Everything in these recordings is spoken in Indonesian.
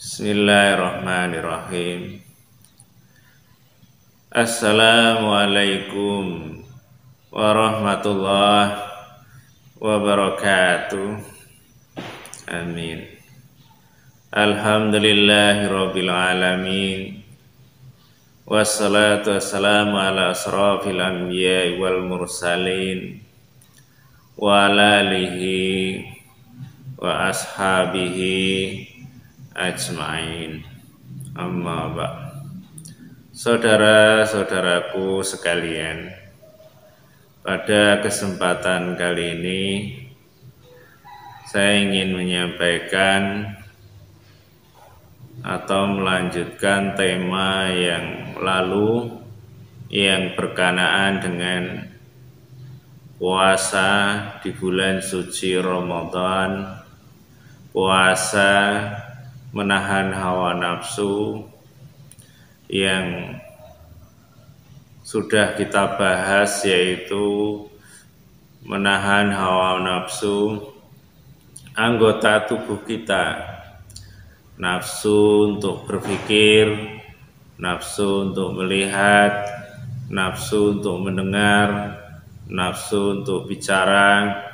Bismillahirrahmanirrahim. Assalamualaikum warahmatullahi wabarakatuh. Amin. Alhamdulillahirabbil alamin. Wassalatu wassalamu ala asrafil anbiya'i wal mursalin wa ala alihi wa ashabihi ajma'in. Amma ba'd. Saudara-saudaraku sekalian, pada kesempatan kali ini saya ingin menyampaikan atau melanjutkan tema yang lalu yang berkenaan dengan puasa di bulan suci Ramadan, puasa menahan hawa nafsu yang sudah kita bahas, yaitu menahan hawa nafsu anggota tubuh kita, nafsu untuk berpikir, nafsu untuk melihat, nafsu untuk mendengar, nafsu untuk bicara,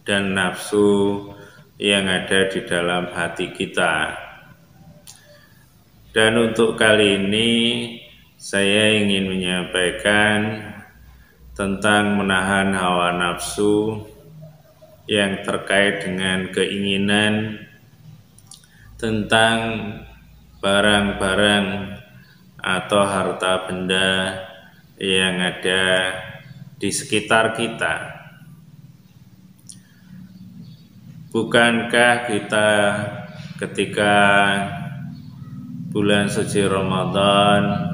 dan nafsu yang ada di dalam hati kita. Dan untuk kali ini saya ingin menyampaikan tentang menahan hawa nafsu yang terkait dengan keinginan tentang barang-barang atau harta benda yang ada di sekitar kita. Bukankah kita ketika bulan suci Ramadan,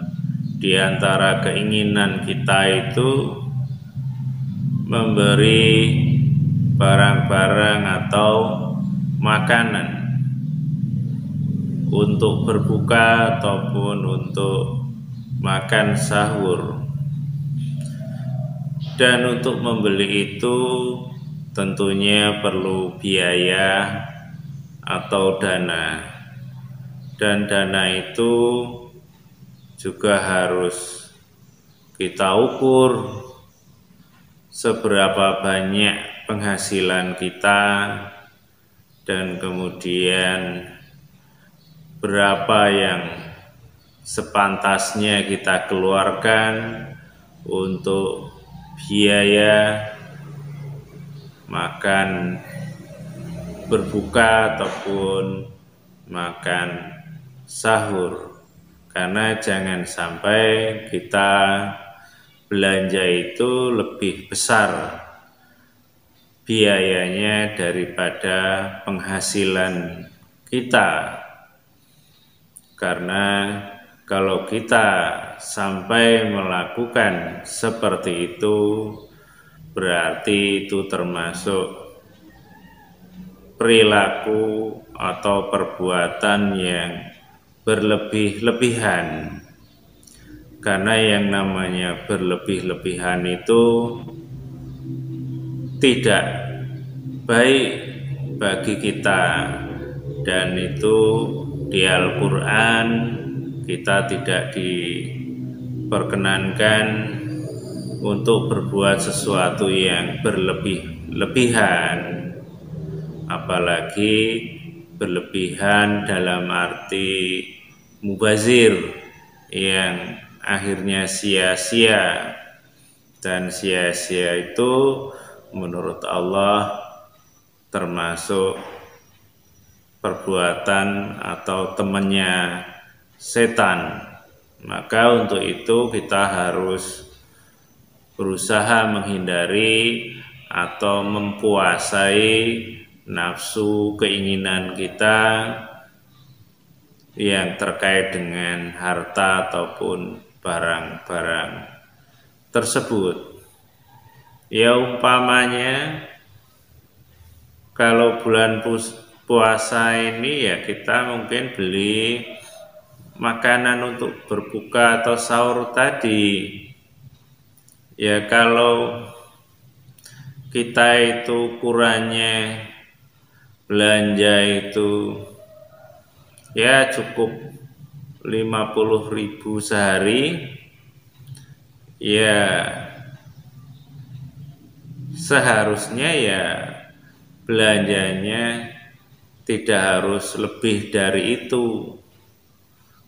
di antara keinginan kita itu memberi barang-barang atau makanan untuk berbuka ataupun untuk makan sahur. Dan untuk membeli itu tentunya perlu biaya atau dana, dan dana itu juga harus kita ukur seberapa banyak penghasilan kita dan kemudian berapa yang sepantasnya kita keluarkan untuk biaya makan berbuka ataupun makan sahur. Karena jangan sampai kita belanja itu lebih besar biayanya daripada penghasilan kita. Karena kalau kita sampai melakukan seperti itu, berarti itu termasuk perilaku atau perbuatan yang berlebih-lebihan. Karena yang namanya berlebih-lebihan itu tidak baik bagi kita, dan itu di Al-Quran kita tidak diperkenankan untuk berbuat sesuatu yang berlebih-lebihan, apalagi berlebihan dalam arti mubazir yang akhirnya sia-sia. Dan sia-sia itu menurut Allah termasuk perbuatan atau temannya setan. Maka untuk itu kita harus berusaha menghindari atau mempuasai nafsu keinginan kita yang terkait dengan harta ataupun barang-barang tersebut. Ya umpamanya kalau bulan puasa ini ya kita mungkin beli makanan untuk berbuka atau sahur tadi. Ya kalau kita itu ukurannya belanja itu ya cukup 50.000 sehari, ya seharusnya ya belanjanya tidak harus lebih dari itu,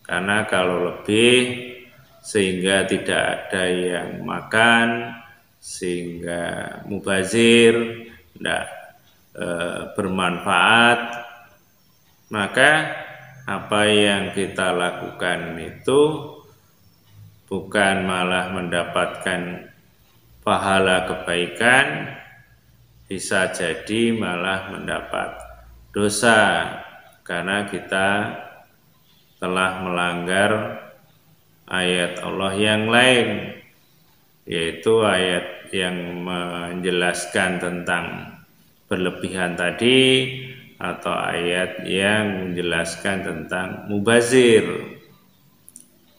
karena kalau lebih sehingga tidak ada yang makan, sehingga mubazir, tidak bermanfaat, maka apa yang kita lakukan itu bukan malah mendapatkan pahala kebaikan, bisa jadi malah mendapat dosa, karena kita telah melanggar ayat Allah yang lain, yaitu ayat yang menjelaskan tentang berlebihan tadi, atau ayat yang menjelaskan tentang mubazir.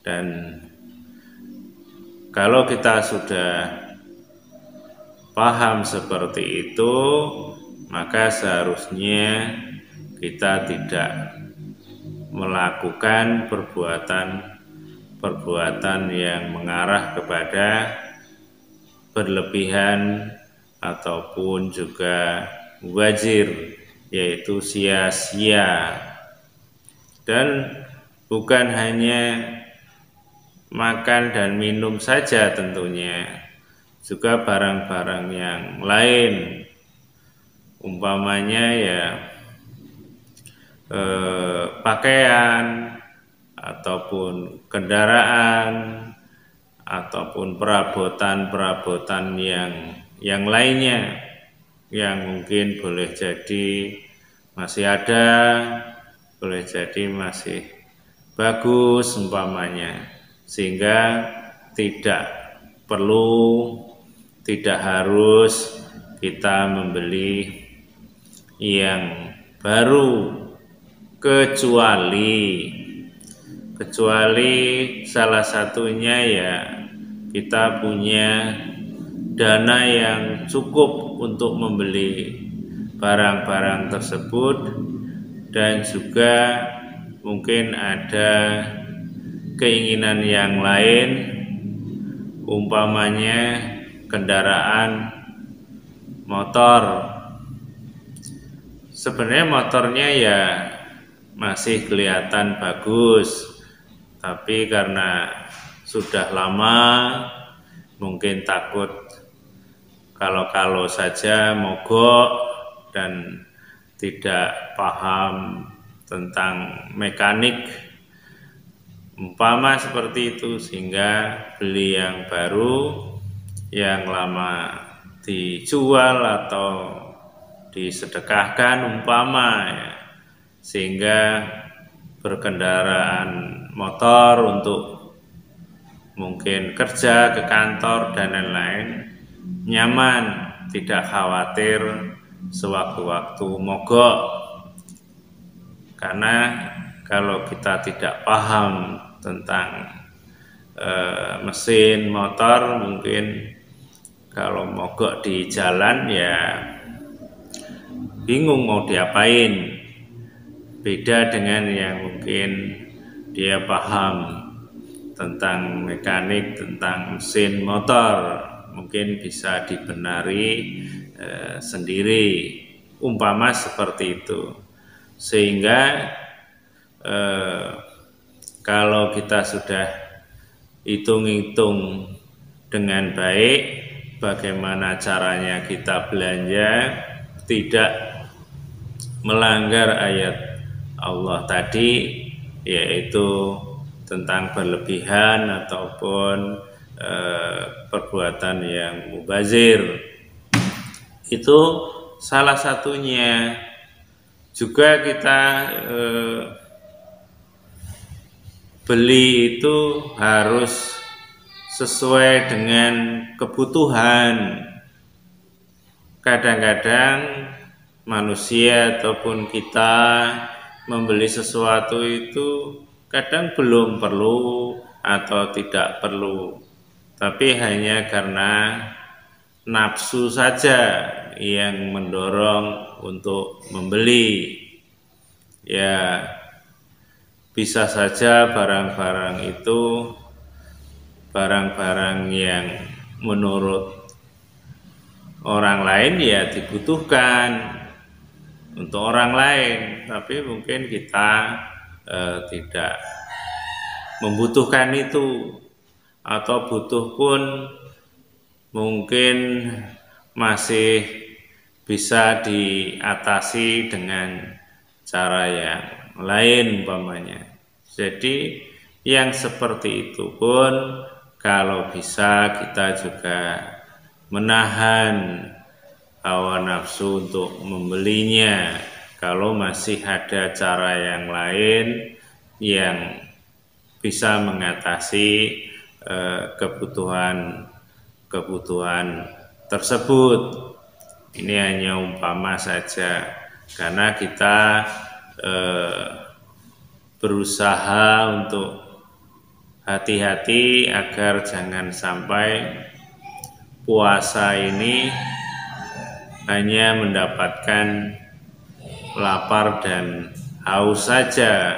Dan kalau kita sudah paham seperti itu, maka seharusnya kita tidak melakukan perbuatan yang mengarah kepada berlebihan ataupun juga mubazir, yaitu sia-sia. Dan bukan hanya makan dan minum saja tentunya, juga barang-barang yang lain, umpamanya ya pakaian ataupun kendaraan ataupun perabotan-perabotan yang lainnya, yang mungkin boleh jadi masih ada, boleh jadi masih bagus umpamanya, sehingga tidak harus kita membeli yang baru, kecuali salah satunya ya kita punya dana yang cukup untuk membeli barang-barang tersebut, dan juga mungkin ada keinginan yang lain, umpamanya kendaraan motor. Sebenarnya motornya ya masih kelihatan bagus, tapi karena sudah lama mungkin takut kalau saja mogok dan tidak paham tentang mekanik, umpama seperti itu, sehingga beli yang baru, yang lama dijual atau disedekahkan umpama ya, sehingga berkendaraan motor untuk mungkin kerja ke kantor dan lain-lain nyaman, tidak khawatir sewaktu-waktu mogok. Karena kalau kita tidak paham tentang mesin motor, mungkin kalau mogok di jalan ya bingung mau diapain. Beda dengan yang mungkin dia paham tentang mekanik, tentang mesin motor, mungkin bisa dibenari sendiri, umpama seperti itu. Sehingga kalau kita sudah hitung-hitung dengan baik bagaimana caranya kita belanja, tidak melanggar ayat Allah tadi, yaitu tentang berlebihan ataupun perbuatan yang mubazir, itu salah satunya. Juga kita beli itu harus sesuai dengan kebutuhan. Kadang-kadang manusia ataupun kita membeli sesuatu itu kadang belum perlu atau tidak perlu, tapi hanya karena nafsu saja yang mendorong untuk membeli. Ya, bisa saja barang-barang itu barang-barang yang menurut orang lain ya dibutuhkan untuk orang lain, tapi mungkin kita tidak membutuhkan itu, atau butuh pun mungkin masih bisa diatasi dengan cara yang lain umpamanya. Jadi yang seperti itu pun kalau bisa kita juga menahan hawa nafsu untuk membelinya, kalau masih ada cara yang lain yang bisa mengatasi kebutuhan tersebut. Ini hanya umpama saja, karena kita berusaha untuk hati-hati agar jangan sampai puasa ini hanya mendapatkan lapar dan haus saja.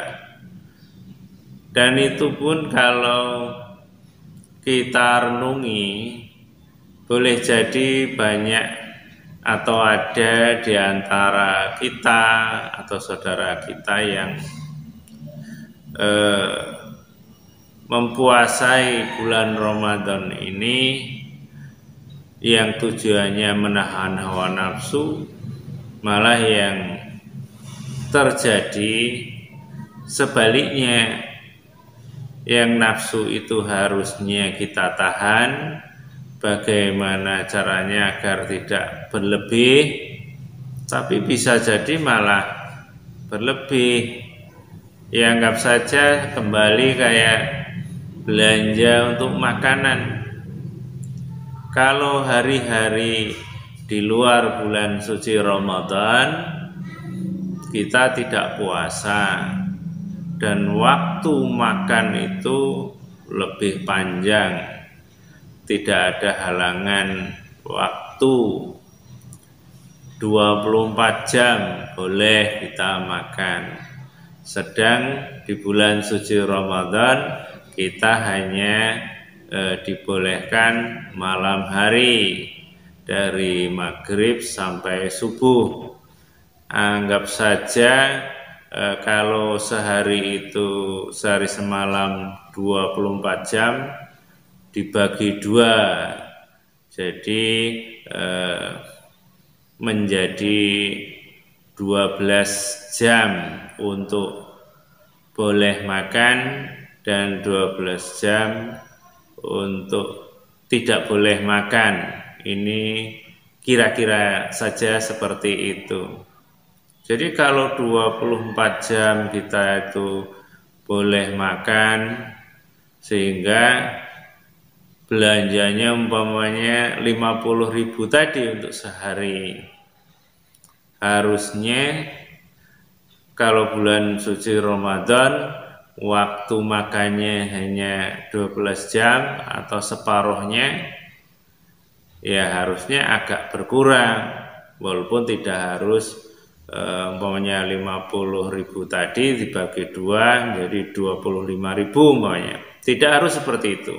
Dan itu pun kalau kita renungi, boleh jadi banyak atau ada di antara kita atau saudara kita yang mempuasai bulan Ramadan ini yang tujuannya menahan hawa nafsu, malah yang terjadi sebaliknya, yang nafsu itu harusnya kita tahan. Bagaimana caranya agar tidak berlebih, tapi bisa jadi malah berlebih. Ya, anggap saja kembali kayak belanja untuk makanan. Kalau hari-hari di luar bulan suci Ramadan kita tidak puasa dan waktu makan itu lebih panjang, tidak ada halangan waktu, 24 jam boleh kita makan. Sedang di bulan suci Ramadan kita hanya dibolehkan malam hari dari maghrib sampai subuh. Anggap saja kalau sehari itu sehari semalam 24 jam dibagi 2, jadi menjadi 12 jam untuk boleh makan dan 12 jam untuk tidak boleh makan. Ini kira-kira saja seperti itu. Jadi kalau 24 jam kita itu boleh makan, sehingga belanjanya umpamanya 50.000 tadi untuk sehari. Harusnya kalau bulan suci Ramadan waktu makannya hanya 12 jam atau separuhnya, ya harusnya agak berkurang, walaupun tidak harus umpamanya 50.000 tadi dibagi 2 jadi 25.000 umpamanya. Tidak harus seperti itu.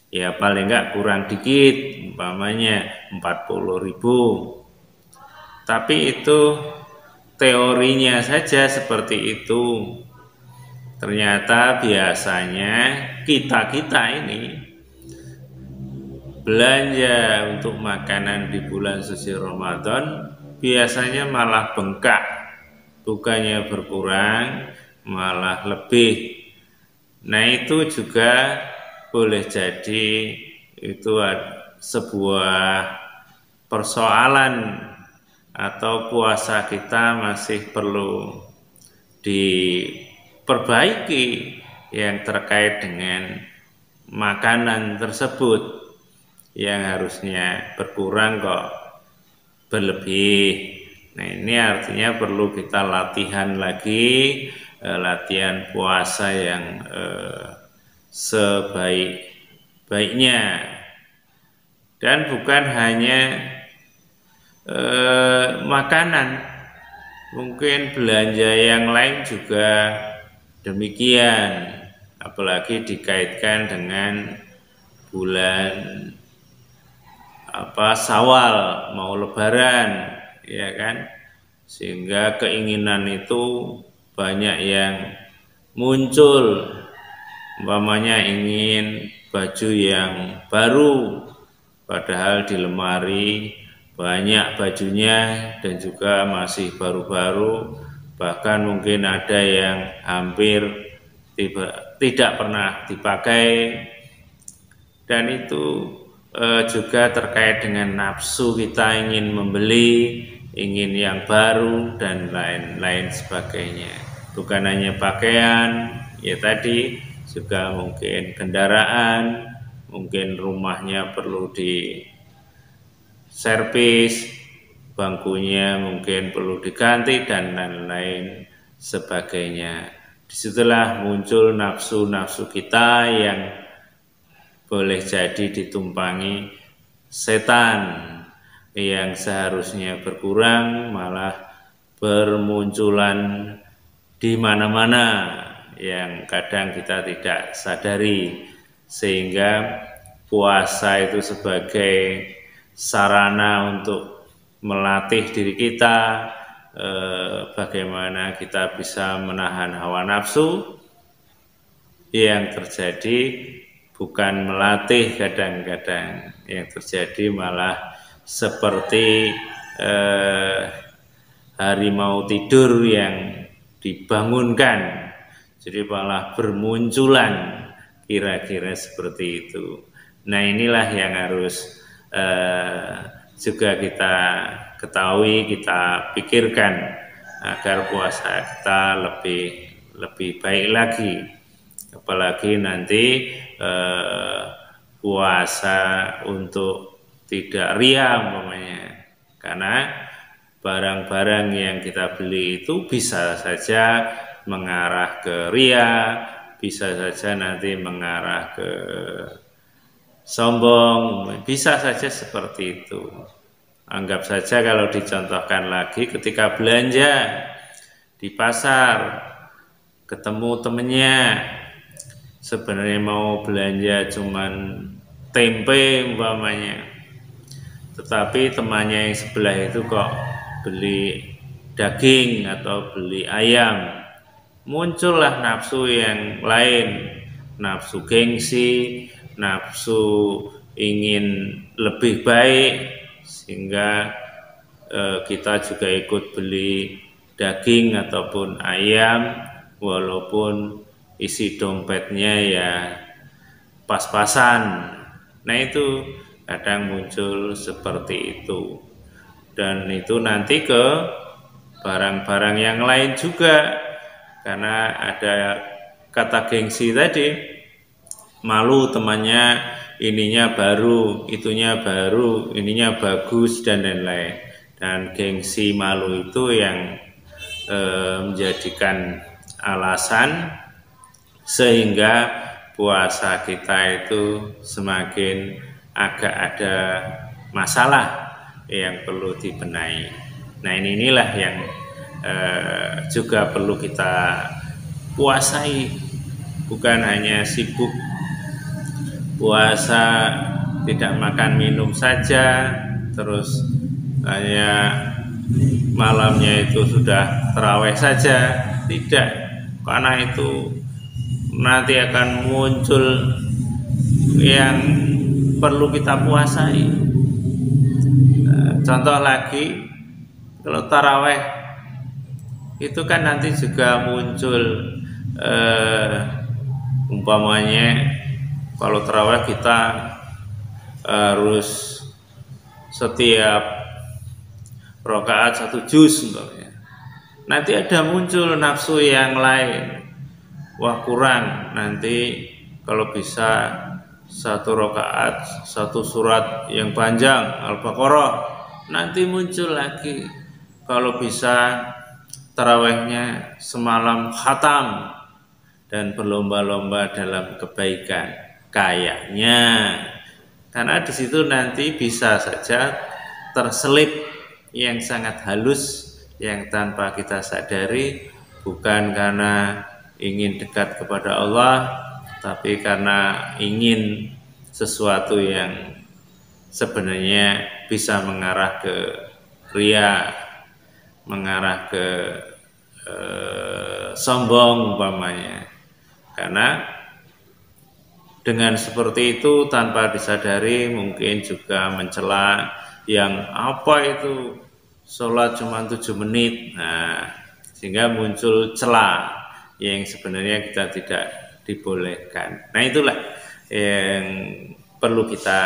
Ya paling enggak kurang dikit, umpamanya 40.000. Tapi itu teorinya saja seperti itu. Ternyata biasanya kita ini belanja untuk makanan di bulan suci Ramadan biasanya malah bengkak, bukannya berkurang malah lebih. Nah itu juga boleh jadi itu sebuah persoalan, atau puasa kita masih perlu diperbaiki yang terkait dengan makanan tersebut, yang harusnya berkurang kok berlebih. Nah ini artinya perlu kita latihan lagi, latihan puasa yang sebaik-baiknya, dan bukan hanya makanan, mungkin belanja yang lain juga demikian, apalagi dikaitkan dengan bulan Syawal mau Lebaran, ya kan, sehingga keinginan itu banyak yang muncul, umpamanya ingin baju yang baru, padahal di lemari banyak bajunya dan juga masih baru-baru, bahkan mungkin ada yang hampir tidak pernah dipakai, dan itu juga terkait dengan nafsu kita ingin membeli, ingin yang baru dan lain-lain sebagainya. Bukan hanya pakaian, ya tadi juga mungkin kendaraan, mungkin rumahnya perlu diservis, bangkunya mungkin perlu diganti dan lain-lain sebagainya. Disitulah muncul nafsu-nafsu kita yang boleh jadi ditumpangi setan, yang seharusnya berkurang malah bermunculan di mana-mana yang kadang kita tidak sadari, sehingga puasa itu sebagai sarana untuk melatih diri kita, bagaimana kita bisa menahan hawa nafsu. Yang terjadi bukan melatih, kadang-kadang yang terjadi malah seperti harimau tidur yang dibangunkan, jadi malah bermunculan, kira-kira seperti itu. Nah, inilah yang harus juga kita ketahui, kita pikirkan agar puasa kita lebih baik lagi. Apalagi nanti puasa untuk tidak ria umpamanya, karena barang-barang yang kita beli itu bisa saja mengarah ke ria, bisa saja nanti mengarah ke sombong, bisa saja seperti itu. Anggap saja kalau dicontohkan lagi, ketika belanja di pasar, ketemu temennya, sebenarnya mau belanja cuman tempe umpamanya, tetapi temannya yang sebelah itu kok beli daging atau beli ayam, muncullah nafsu yang lain, nafsu gengsi, nafsu ingin lebih baik, sehingga kita juga ikut beli daging ataupun ayam, walaupun isi dompetnya ya pas-pasan. Nah, itu kadang muncul seperti itu, dan itu nanti ke barang-barang yang lain juga, karena ada kata gengsi tadi, malu temannya ininya baru, itunya baru, ininya bagus dan lain-lain, dan gengsi malu itu yang menjadikan alasan sehingga puasa kita itu semakin agak ada masalah yang perlu dibenahi. Nah, inilah yang juga perlu kita puasai, bukan hanya sibuk puasa tidak makan minum saja, terus hanya malamnya itu sudah tarawih saja, tidak, karena itu nanti akan muncul yang perlu kita puasai. Contoh lagi, kalau taraweh itu kan nanti juga muncul umpamanya kalau taraweh kita harus setiap rakaat 1 juz umpamanya. Nanti ada muncul nafsu yang lain, wah kurang, nanti kalau bisa 1 rakaat 1 surat yang panjang Al-Baqarah. Nanti muncul lagi, kalau bisa tarawehnya semalam khatam, dan berlomba-lomba dalam kebaikan kayaknya, karena di situ nanti bisa saja terselip yang sangat halus yang tanpa kita sadari, bukan karena ingin dekat kepada Allah, tapi karena ingin sesuatu yang sebenarnya bisa mengarah ke ria, mengarah ke sombong umpamanya. Karena dengan seperti itu tanpa disadari mungkin juga mencela yang apa itu sholat cuma 7 menit. Nah, sehingga muncul celah yang sebenarnya kita tidak dibolehkan. Nah, itulah yang perlu kita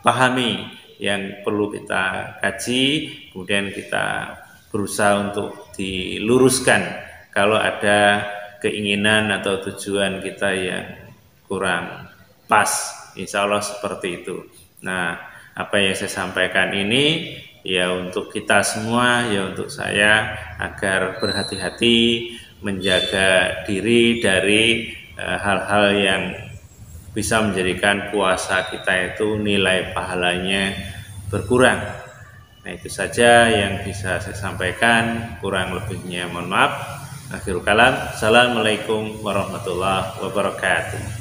pahami, yang perlu kita kaji, kemudian kita berusaha untuk diluruskan kalau ada keinginan atau tujuan kita yang kurang pas, insya Allah seperti itu. Nah, apa yang saya sampaikan ini ya untuk kita semua, ya untuk saya, agar berhati-hati menjaga diri dari hal-hal yang bisa menjadikan puasa kita itu nilai pahalanya berkurang. Nah, itu saja yang bisa saya sampaikan, kurang lebihnya mohon maaf. Akhirul kalam, assalamualaikum warahmatullahi wabarakatuh.